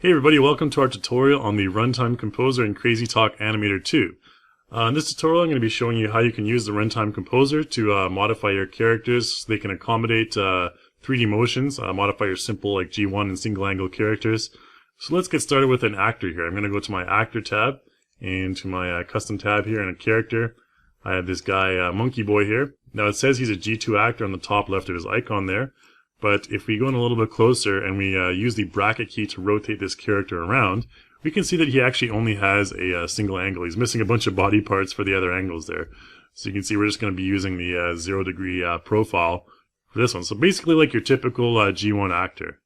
Hey everybody, welcome to our tutorial on the Runtime Composer in Crazy Talk Animator 2. In this tutorial I'm going to be showing you how you can use the Runtime Composer to modify your characters so they can accommodate 3D motions, modify your simple like G1 and single angle characters. So let's get started with an actor here. I'm going to go to my Actor tab and to my Custom tab here and a character. I have this guy Monkey Boy here. Now it says he's a G2 actor on the top left of his icon there. But if we go in a little bit closer and we use the bracket key to rotate this character around, we can see that he actually only has a single angle. He's missing a bunch of body parts for the other angles there. So you can see we're just going to be using the 0 degree profile for this one. So basically like your typical G1 actor.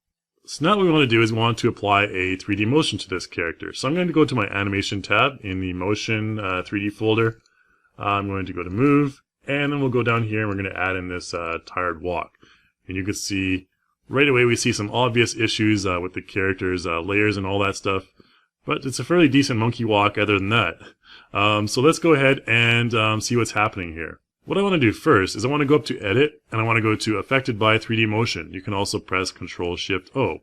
So now what we want to do is we want to apply a 3D motion to this character. So I'm going to go to my Animation tab in the Motion 3D folder. I'm going to go to Move, and then we'll go down here and we're going to add in this Tired Walk. And you can see right away we see some obvious issues with the characters, layers and all that stuff. But it's a fairly decent monkey walk other than that. So let's go ahead and see what's happening here. What I want to do first is I want to go up to Edit and I want to go to Affected by 3D Motion. You can also press Ctrl-Shift-O.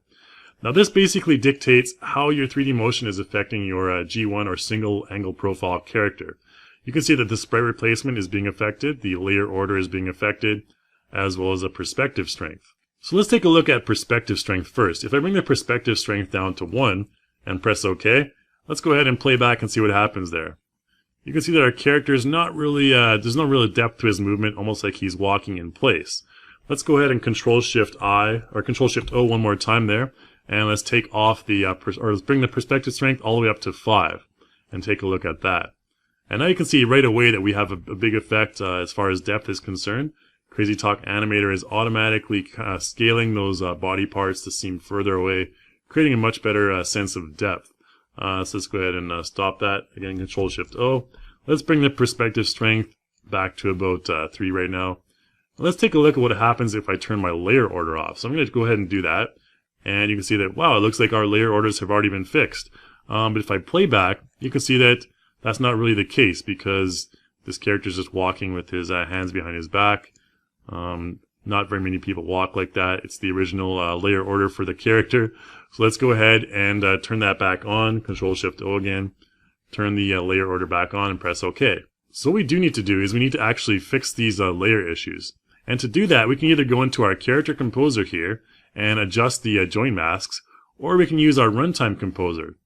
Now this basically dictates how your 3D motion is affecting your G1 or single angle profile character. You can see that the sprite replacement is being affected, the layer order is being affected, as well as a perspective strength. So let's take a look at perspective strength first. If I bring the perspective strength down to 1 and press OK, let's go ahead and play back and see what happens there. You can see that our character is not really, there's no real depth to his movement, almost like he's walking in place. Let's go ahead and Control-Shift-I, or Control-Shift-O one more time there, and let's take off the, or let's bring the perspective strength all the way up to 5, and take a look at that. And now you can see right away that we have a big effect as far as depth is concerned. Crazy Talk Animator is automatically scaling those body parts to seem further away, creating a much better sense of depth. So let's go ahead and stop that. Again, Control-Shift-O. Let's bring the perspective strength back to about 3 right now. Let's take a look at what happens if I turn my layer order off. So I'm going to go ahead and do that. And you can see that, wow, it looks like our layer orders have already been fixed. But if I play back, you can see that that's not really the case because this character is just walking with his hands behind his back. Not very many people walk like that. It's the original layer order for the character. So let's go ahead and turn that back on. Control-Shift-O again. Turn the layer order back on and press OK. So what we do need to do is we need to actually fix these layer issues. And to do that, we can either go into our Character Composer here and adjust the joint masks, or we can use our Runtime Composer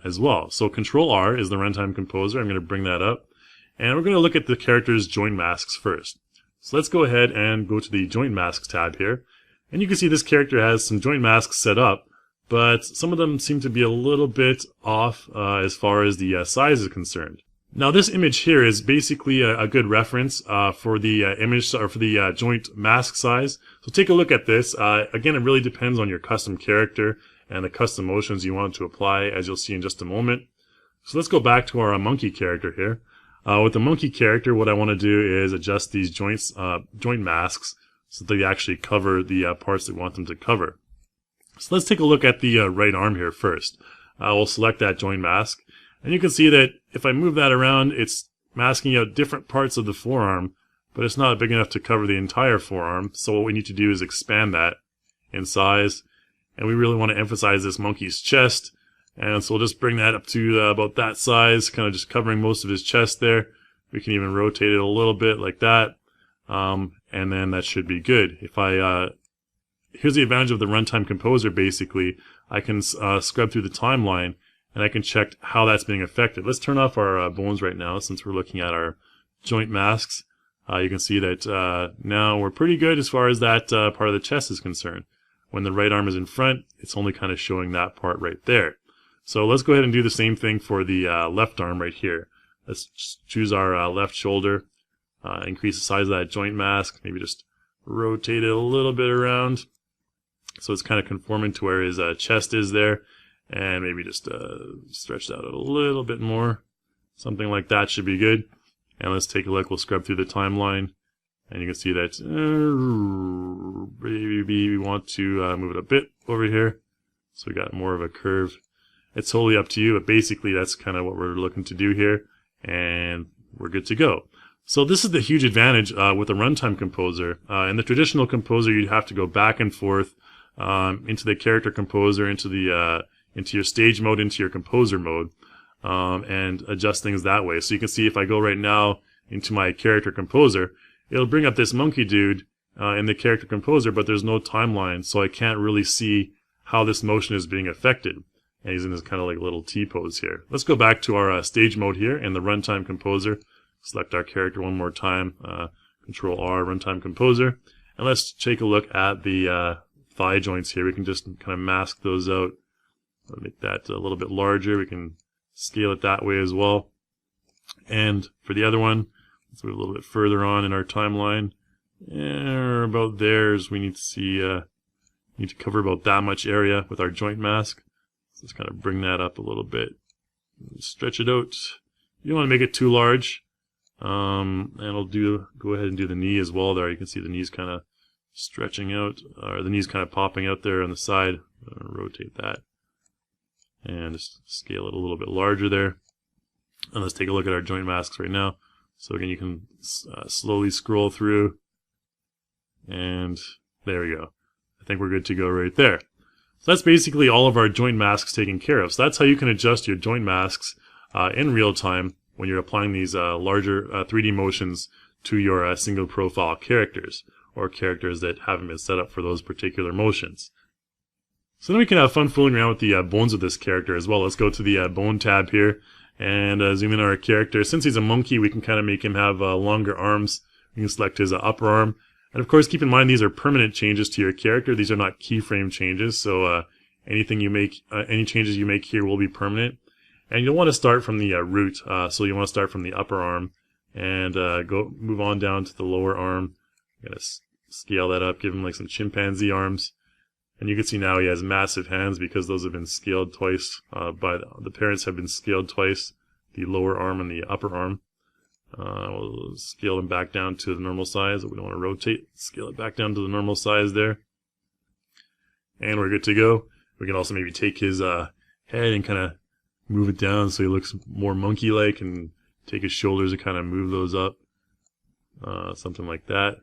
as well. So Control-R is the Runtime Composer. I'm going to bring that up. And we're going to look at the character's joint masks first. So let's go ahead and go to the Joint Masks tab here. And you can see this character has some joint masks set up, but some of them seem to be a little bit off as far as the size is concerned. Now this image here is basically a good reference for the image or for the joint mask size. So take a look at this. Again, it really depends on your custom character and the custom motions you want to apply, as you'll see in just a moment. So let's go back to our monkey character here. With the monkey character, what I want to do is adjust these joint masks so that they actually cover the parts that we want them to cover. So let's take a look at the right arm here first. We'll select that joint mask, and you can see that if I move that around, it's masking out different parts of the forearm, but it's not big enough to cover the entire forearm. So what we need to do is expand that in size, and we really want to emphasize this monkey's chest. And so we'll just bring that up to about that size, kind of just covering most of his chest there. We can even rotate it a little bit like that. And then that should be good. If I, here's the advantage of the Runtime Composer basically. I can scrub through the timeline and I can check how that's being affected. Let's turn off our bones right now since we're looking at our joint masks. You can see that now we're pretty good as far as that part of the chest is concerned. When the right arm is in front, it's only kind of showing that part right there. So let's go ahead and do the same thing for the left arm right here. Let's choose our left shoulder, increase the size of that joint mask, maybe just rotate it a little bit around so it's kind of conforming to where his chest is there, and maybe just stretch that out a little bit more. Something like that should be good. And let's take a look. We'll scrub through the timeline, and you can see that maybe we want to move it a bit over here so we got more of a curve. It's totally up to you, but basically that's kind of what we're looking to do here, and we're good to go. So this is the huge advantage with a Runtime Composer. In the traditional composer, you'd have to go back and forth into the Character Composer, into into your stage mode, into your composer mode, and adjust things that way. So you can see if I go right now into my character composer, it'll bring up this monkey dude in the character composer, but there's no timeline, so I can't really see how this motion is being affected. And he's in this kind of like little T-pose here. Let's go back to our stage mode here in the Runtime Composer. Select our character one more time, Control R, Runtime Composer, and let's take a look at the thigh joints here. We can just kind of mask those out. I'll make that a little bit larger. We can scale it that way as well. And for the other one, let's move a little bit further on in our timeline. About there is we need to see, need to cover about that much area with our joint mask. So let's kind of bring that up a little bit. Stretch it out. You don't want to make it too large. And I'll go ahead and do the knee as well there. You can see the knee's kind of stretching out, or the knee's kind of popping out there on the side. Rotate that. And just scale it a little bit larger there. And let's take a look at our joint masks right now. So again, you can slowly scroll through. And there we go. I think we're good to go right there. So that's basically all of our joint masks taken care of. So that's how you can adjust your joint masks in real time when you're applying these larger 3D motions to your single profile characters, or characters that haven't been set up for those particular motions. So then we can have fun fooling around with the bones of this character as well. Let's go to the Bone tab here and zoom in on our character. Since he's a monkey, we can kind of make him have longer arms. We can select his upper arm. And of course, keep in mind these are permanent changes to your character. These are not keyframe changes, so anything you make, any changes you make here will be permanent. And you'll want to start from the root, so you want to start from the upper arm and move on down to the lower arm. I'm gonna scale that up, give him like some chimpanzee arms. And you can see now he has massive hands because those have been scaled twice. The parents have been scaled twice, the lower arm and the upper arm. We'll scale them back down to the normal size. We don't want to rotate. Scale it back down to the normal size there. And we're good to go. We can also maybe take his head and kind of move it down so he looks more monkey-like, and take his shoulders and kind of move those up. Something like that.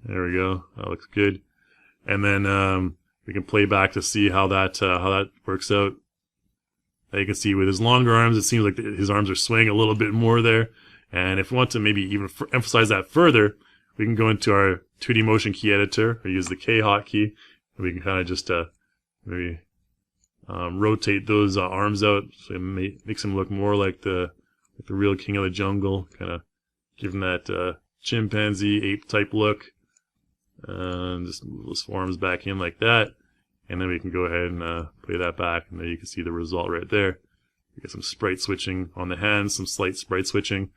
There we go. That looks good. And then we can play back to see how that works out. Now you can see with his longer arms, it seems like his arms are swaying a little bit more there. And if we want to maybe even emphasize that further, we can go into our 2D motion key editor, or use the K hotkey, and we can kind of just maybe rotate those arms out so it makes him look more like the real king of the jungle. Kind of give him that chimpanzee ape type look. And just move those arms back in like that, and then we can go ahead and play that back, and there you can see the result right there. We get some sprite switching on the hands, some slight sprite switching.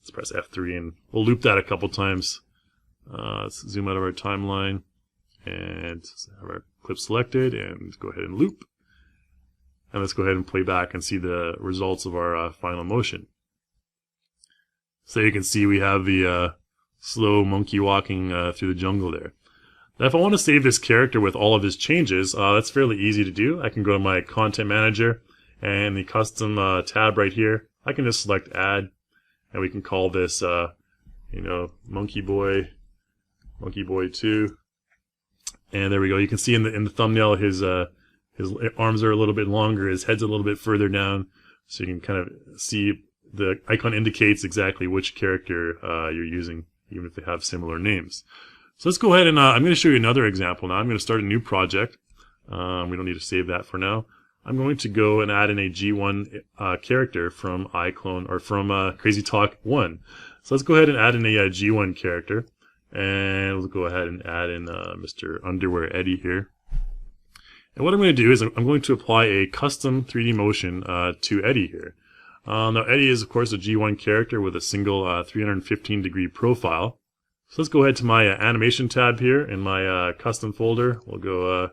Let's press F3 and we'll loop that a couple times. Let's zoom out of our timeline and have our clip selected and go ahead and loop. And let's go ahead and play back and see the results of our final motion. So you can see we have the slow monkey walking through the jungle there. Now if I want to save this character with all of his changes, that's fairly easy to do. I can go to my content manager and the custom tab right here. I can just select add, and we can call this Monkey Boy 2. And there we go. You can see in the thumbnail his arms are a little bit longer, his head's a little bit further down, so you can kind of see the icon indicates exactly which character you're using, even if they have similar names. So let's go ahead and I'm going to show you another example now. I'm going to start a new project. We don't need to save that for now. I'm going to go and add in a G1 character from iClone, or from Crazy Talk 1. So let's go ahead and add in a G1 character. And we'll go ahead and add in Mr. Underwear Eddie here. And what I'm going to do is I'm going to apply a custom 3D motion to Eddie here. Now Eddie is of course a G1 character with a single 315 degree profile. So let's go ahead to my animation tab here in my custom folder. We'll go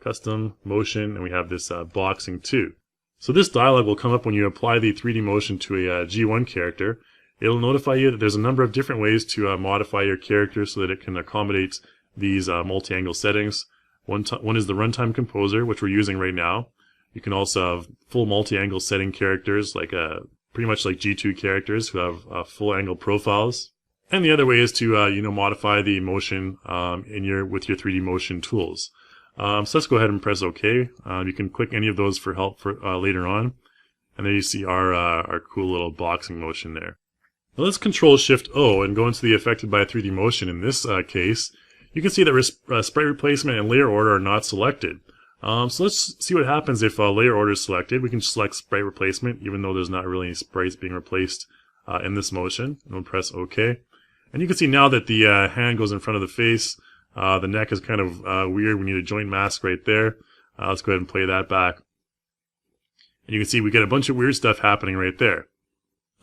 custom motion, and we have this boxing 2. So this dialog will come up when you apply the 3D motion to a G1 character. It'll notify you that there's a number of different ways to modify your character so that it can accommodate these multi-angle settings. One is the Runtime Composer, which we're using right now. You can also have full multi-angle setting characters, like pretty much like G2 characters who have full angle profiles. And the other way is to modify the motion with your 3D motion tools. So let's go ahead and press OK. You can click any of those for help for later on. And there you see our cool little boxing motion there. Now let's Control Shift O and go into the Affected by 3D Motion. In this case, you can see that sprite replacement and layer order are not selected. So let's see what happens if layer order is selected. We can select sprite replacement, even though there's not really any sprites being replaced in this motion. And we'll press OK. And you can see now that the hand goes in front of the face. The neck is kind of weird. We need a joint mask right there. Let's go ahead and play that back. And you can see we get a bunch of weird stuff happening right there.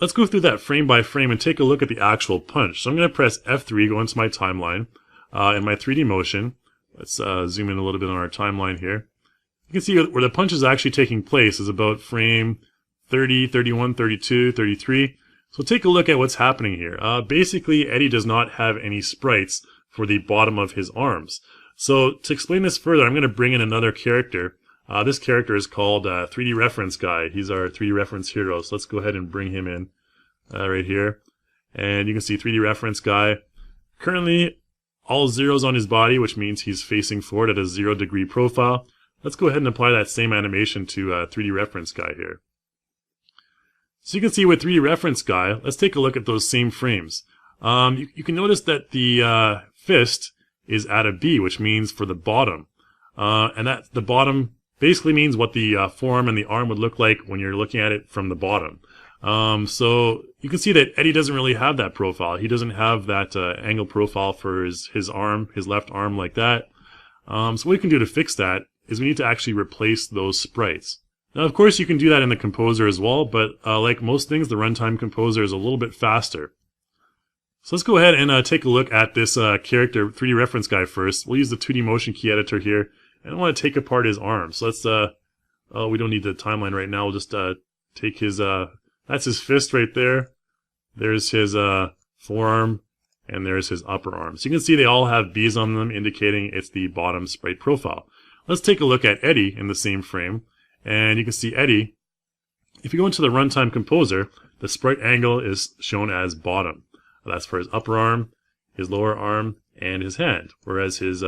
Let's go through that frame by frame and take a look at the actual punch. So I'm going to press F3, go into my timeline, in my 3D motion. Let's zoom in a little bit on our timeline here. You can see where the punch is actually taking place is about frame 30, 31, 32, 33. So take a look at what's happening here. Basically, Eddie does not have any sprites for the bottom of his arms. So to explain this further, I'm going to bring in another character. This character is called 3D Reference Guy. He's our 3D Reference hero. So let's go ahead and bring him in right here. And you can see 3D Reference Guy. Currently, all zeros on his body, which means he's facing forward at a 0-degree profile. Let's go ahead and apply that same animation to 3D Reference Guy here. So you can see with 3D Reference Guy, let's take a look at those same frames. You can notice that the fist is at a B, which means for the bottom. And that the bottom basically means what the forearm and the arm would look like when you're looking at it from the bottom. So you can see that Eddie doesn't really have that profile. He doesn't have that angle profile for his arm, his left arm like that. So what we can do to fix that is we need to actually replace those sprites. Now, of course, you can do that in the Composer as well, but like most things, the Runtime Composer is a little bit faster. So let's go ahead and take a look at this character, 3D Reference Guy first. We'll use the 2D Motion Key Editor here, and I want to take apart his arm. So let's, we don't need the timeline right now. We'll just take his, that's his fist right there. There's his forearm, and there's his upper arm. So you can see they all have B's on them, indicating it's the bottom sprite profile. Let's take a look at Eddie in the same frame. And you can see Eddie, if you go into the Runtime Composer, the sprite angle is shown as bottom. That's for his upper arm, his lower arm, and his hand. Whereas his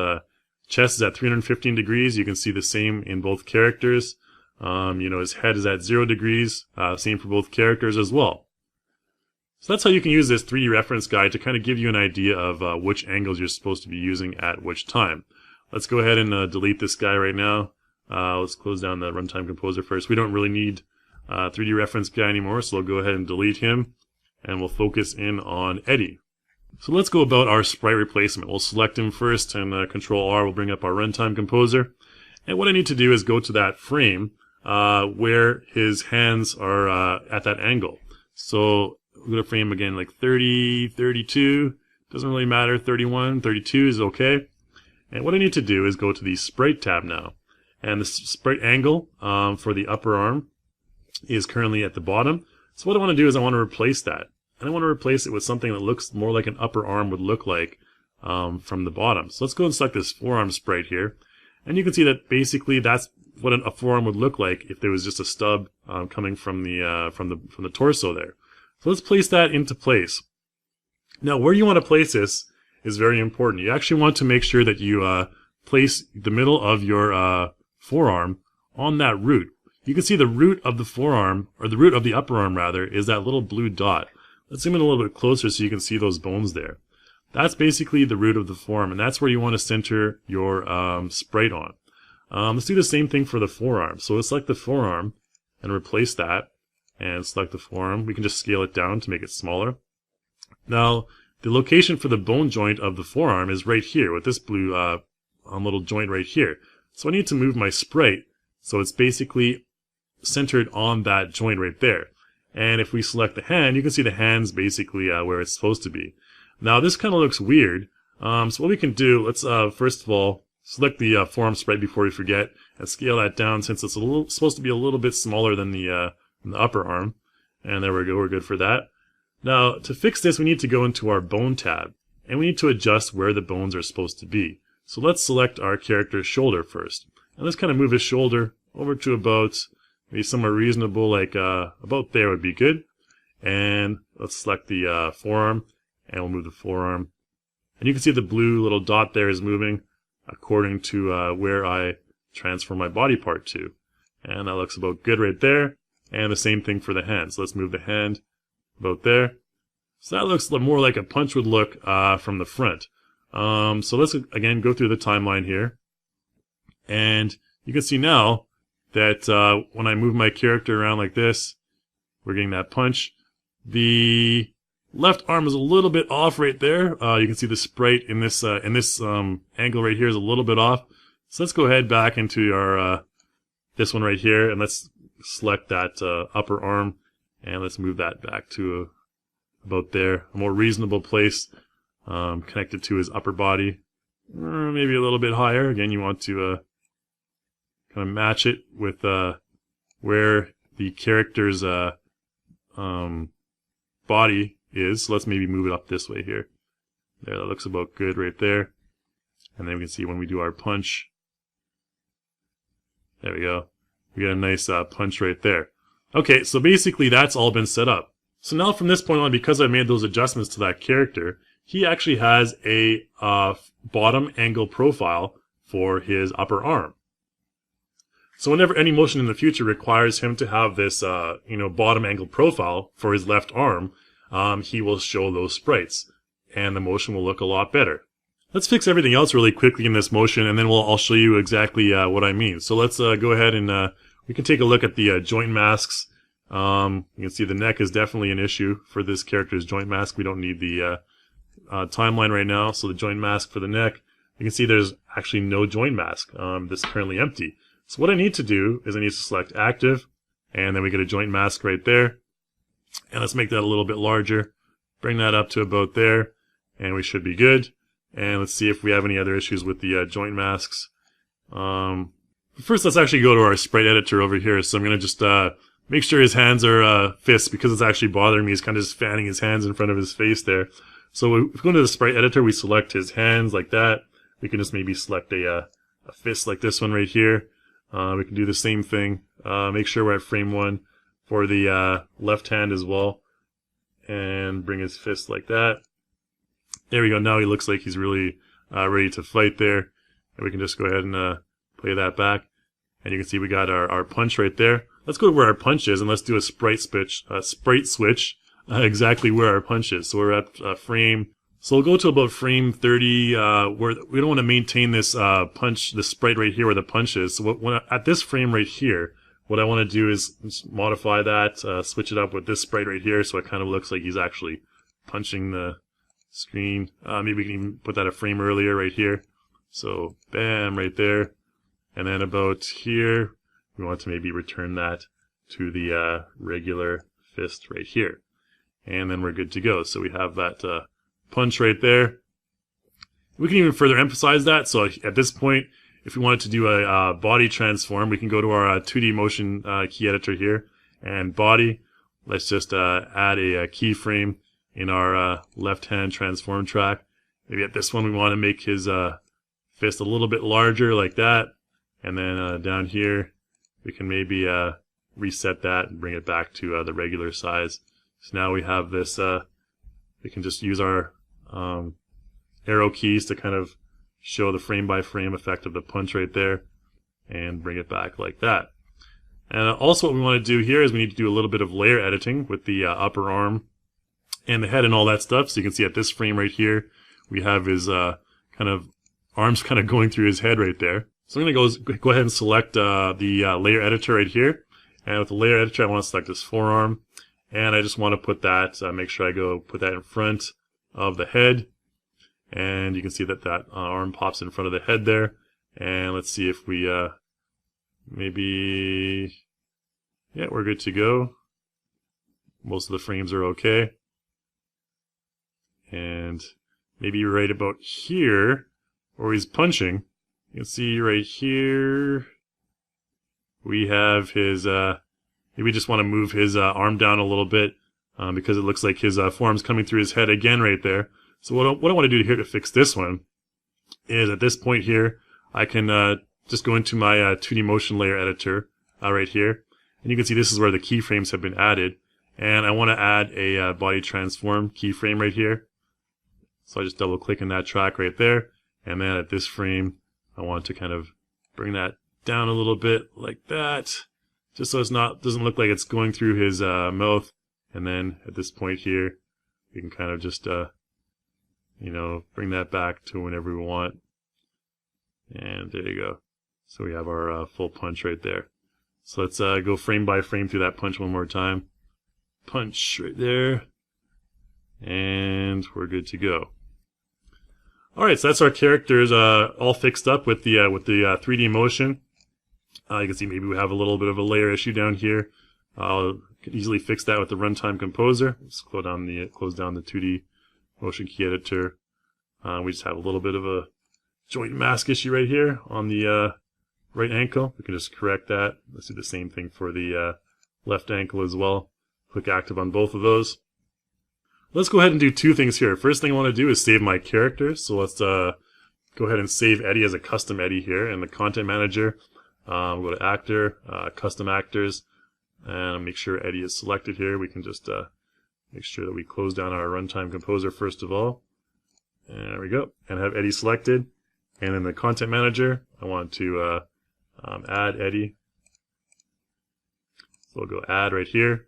chest is at 315 degrees. You can see the same in both characters. His head is at 0 degrees. Same for both characters as well. So that's how you can use this 3D Reference Guide to kind of give you an idea of which angles you're supposed to be using at which time. Let's go ahead and delete this guy right now. Let's close down the Runtime Composer first. We don't really need 3D Reference Guy anymore, so we'll go ahead and delete him, and we'll focus in on Eddie. So let's go about our sprite replacement. We'll select him first, and Control R will bring up our Runtime Composer. And what I need to do is go to that frame where his hands are at that angle. So we'll go to frame again, like 30, 32, doesn't really matter, 31, 32 is okay. And what I need to do is go to the Sprite tab now. And the sprite angle for the upper arm is currently at the bottom. So what I want to do is I want to replace that. And I want to replace it with something that looks more like an upper arm would look like from the bottom. So let's go and select this forearm sprite here. And you can see that basically that's what a forearm would look like if there was just a stub coming from the torso there. So let's place that into place. Now where you want to place this is very important. You actually want to make sure that you place the middle of your forearm on that root. You can see the root of the forearm, or the root of the upper arm rather, is that little blue dot. Let's zoom in a little bit closer so you can see those bones there. That's basically the root of the forearm, and that's where you want to center your sprite on. Let's do the same thing for the forearm. So let's select the forearm and replace that, and select the forearm. We can just scale it down to make it smaller. Now, the location for the bone joint of the forearm is right here with this blue little joint right here. So I need to move my sprite so it's basically centered on that joint right there. And if we select the hand, you can see the hand's basically where it's supposed to be. Now this kind of looks weird. So what we can do, let's first of all select the forearm sprite before we forget, and scale that down since it's supposed to be a little bit smaller than the upper arm. And there we go, we're good for that. Now to fix this, we need to go into our bone tab, and we need to adjust where the bones are supposed to be. So let's select our character's shoulder first. And let's kind of move his shoulder over to about maybe somewhere reasonable, like about there would be good. And let's select the forearm, and we'll move the forearm. And you can see the blue little dot there is moving. according to where I transfer my body part to. And that looks about good right there. And the same thing for the hand. So let's move the hand about there. So that looks more like a punch would look from the front. So let's again go through the timeline here. And you can see now that when I move my character around like this, we're getting that punch. The left arm is a little bit off right there. You can see the sprite in this angle right here is a little bit off. So let's go ahead back into our this one right here, and let's select that upper arm, and let's move that back to about there, a more reasonable place, connected to his upper body, or maybe a little bit higher. Again, you want to kind of match it with where the character's body is. So let's maybe move it up this way here. There, that looks about good right there. And then we can see when we do our punch, there we go. We get a nice punch right there. Okay, so basically that's all been set up. So now from this point on, because I made those adjustments to that character, he actually has a bottom angle profile for his upper arm. So whenever any motion in the future requires him to have this bottom angle profile for his left arm, he will show those sprites, and the motion will look a lot better. Let's fix everything else really quickly in this motion, and then I'll show you exactly what I mean. So let's go ahead and we can take a look at the joint masks. You can see the neck is definitely an issue for this character's joint mask. We don't need the timeline right now. So the joint mask for the neck, you can see there's actually no joint mask. This is currently empty. So what I need to do is I need to select active, and then we get a joint mask right there. And let's make that a little bit larger. Bring that up to about there, and we should be good. And let's see if we have any other issues with the joint masks. First, let's actually go to our sprite editor over here. So I'm going to just make sure his hands are fists, because it's actually bothering me. He's kind of just fanning his hands in front of his face there. So if we go to the sprite editor, we select his hands like that. We can just maybe select a fist like this one right here. We can do the same thing. Make sure we're at frame 1 for the left hand as well. And bring his fist like that. There we go. Now he looks like he's really ready to fight there. And we can just go ahead and play that back. And you can see we got our punch right there. Let's go to where our punch is, and let's do a sprite switch exactly where our punch is. So we're at frame. So we'll go to about frame 30, where we don't want to maintain this punch, the sprite right here where the punch is. So at this frame right here, what I want to do is just modify that, switch it up with this sprite right here, so it kind of looks like he's actually punching the screen. Maybe we can even put that a frame earlier right here. So bam, right there. And then about here, we want to maybe return that to the regular fist right here. And then we're good to go. So we have that punch right there. We can even further emphasize that. So at this point, if we wanted to do a body transform, we can go to our 2D motion key editor here, and body. Let's just add a keyframe in our left hand transform track. Maybe at this one we want to make his fist a little bit larger like that. And then down here we can maybe reset that and bring it back to the regular size. So now we have this, we can just use our arrow keys to kind of show the frame by frame effect of the punch right there and bring it back like that. And also what we want to do here is we need to do a little bit of layer editing with the upper arm and the head and all that stuff. So you can see at this frame right here, we have his kind of arms kind of going through his head right there. So I'm going to go ahead and select the layer editor right here. And with the layer editor, I want to select this forearm. And I just want to put that, make sure I go put that in front of the head. And you can see that that arm pops in front of the head there. And let's see if we maybe, yeah, we're good to go. Most of the frames are okay. And maybe right about here, where he's punching, you can see right here, we have his, maybe we just want to move his arm down a little bit because it looks like his forearm's coming through his head again right there. So what I want to do here to fix this one is at this point here, I can just go into my 2D motion layer editor right here. And you can see this is where the keyframes have been added. And I want to add a body transform keyframe right here. So I just double click in that track right there. And then at this frame, I want to kind of bring that down a little bit like that, just so it's doesn't look like it's going through his mouth. And then at this point here, we can kind of just bring that back to whenever we want. And there you go. So we have our full punch right there. So let's go frame by frame through that punch one more time. Punch right there. And we're good to go. Alright, so that's our characters all fixed up with the 3D motion. You can see maybe we have a little bit of a layer issue down here. I'll easily fix that with the Runtime Composer. Let's close down the 2D motion key editor. We just have a little bit of a joint mask issue right here on the right ankle. We can just correct that. Let's do the same thing for the left ankle as well. Click active on both of those. Let's go ahead and do two things here. First thing I want to do is save my character. So let's go ahead and save Eddie as a custom Eddie here in the Content Manager. We'll go to Actor, Custom Actors, and make sure Eddie is selected here. We can just make sure that we close down our Runtime Composer first of all. And there we go. And have Eddie selected. And in the Content Manager, I want to add Eddie. So we'll go Add right here.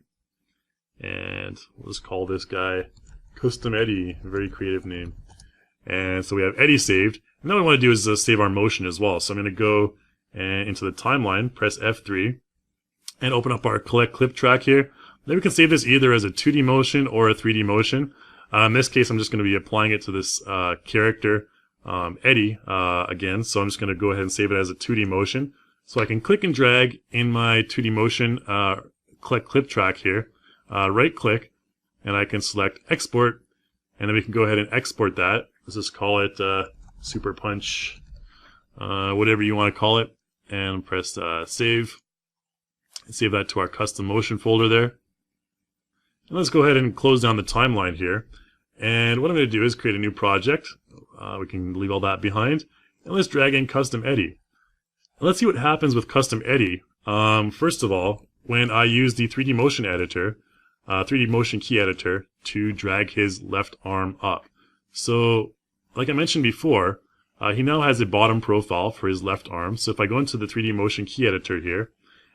And we'll just call this guy Custom Eddie, a very creative name. And so we have Eddie saved. And now what we want to do is save our motion as well. So I'm going to go into the timeline, press F3, and open up our Collect Clip track here. Then we can save this either as a 2D motion or a 3D motion. In this case, I'm just going to be applying it to this character, Eddie, again. So I'm just going to go ahead and save it as a 2D motion. So I can click and drag in my 2D motion Collect Clip track here. Right click, and I can select Export, and then we can go ahead and export that. Let's just call it Super Punch, whatever you want to call it, and press Save. Save that to our custom motion folder there. And let's go ahead and close down the timeline here. And what I'm going to do is create a new project. We can leave all that behind, and let's drag in Custom Eddie. And let's see what happens with Custom Eddie. First of all, when I use the 3D motion editor, 3D motion key editor, to drag his left arm up. So, like I mentioned before, he now has a bottom profile for his left arm. So if I go into the 3D motion key editor here,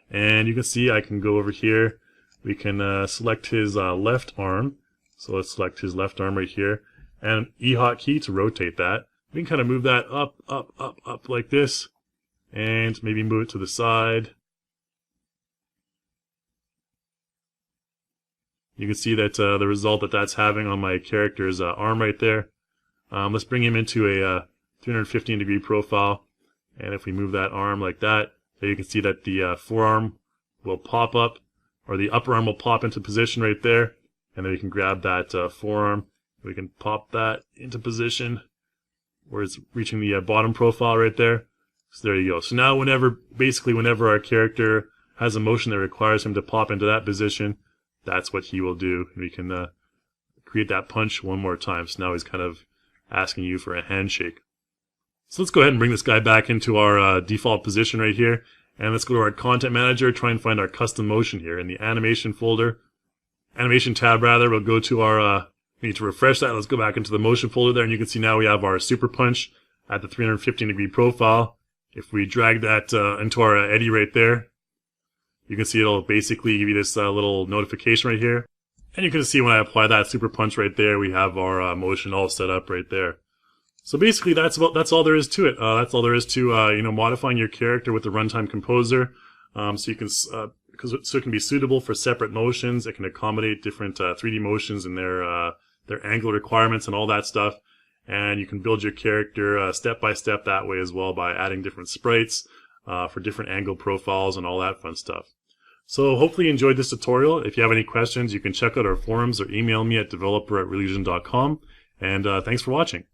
and you can see I can go over here, we can select his left arm. So let's select his left arm right here, and E hotkey to rotate that. We can kind of move that up, up, up, up like this, and maybe move it to the side. You can see that the result that that's having on my character's arm right there. Let's bring him into a 315 degree profile, and if we move that arm like that, there you can see that the forearm will pop up, or the upper arm will pop into position right there, and then we can grab that forearm. We can pop that into position where it's reaching the bottom profile right there. So there you go. So now whenever our character has a motion that requires him to pop into that position, that's what he will do. We can create that punch one more time. So now he's kind of asking you for a handshake. So let's go ahead and bring this guy back into our default position right here. And let's go to our Content Manager, try and find our custom motion here in the Animation folder. Animation tab rather, we'll go to our, we need to refresh that. Let's go back into the Motion folder there, and you can see now we have our Super Punch at the 315 degree profile. If we drag that into our Eddie right there, you can see it'll basically give you this little notification right here. And you can see when I apply that Super Punch right there, we have our motion all set up right there. So basically that's all there is to it. That's all there is to modifying your character with the Runtime Composer. So you can so it can be suitable for separate motions. It can accommodate different 3D motions and their angle requirements and all that stuff. And you can build your character step by step that way as well by adding different sprites for different angle profiles and all that fun stuff. So hopefully you enjoyed this tutorial. If you have any questions, you can check out our forums or email me at developer@relusion.com. And thanks for watching.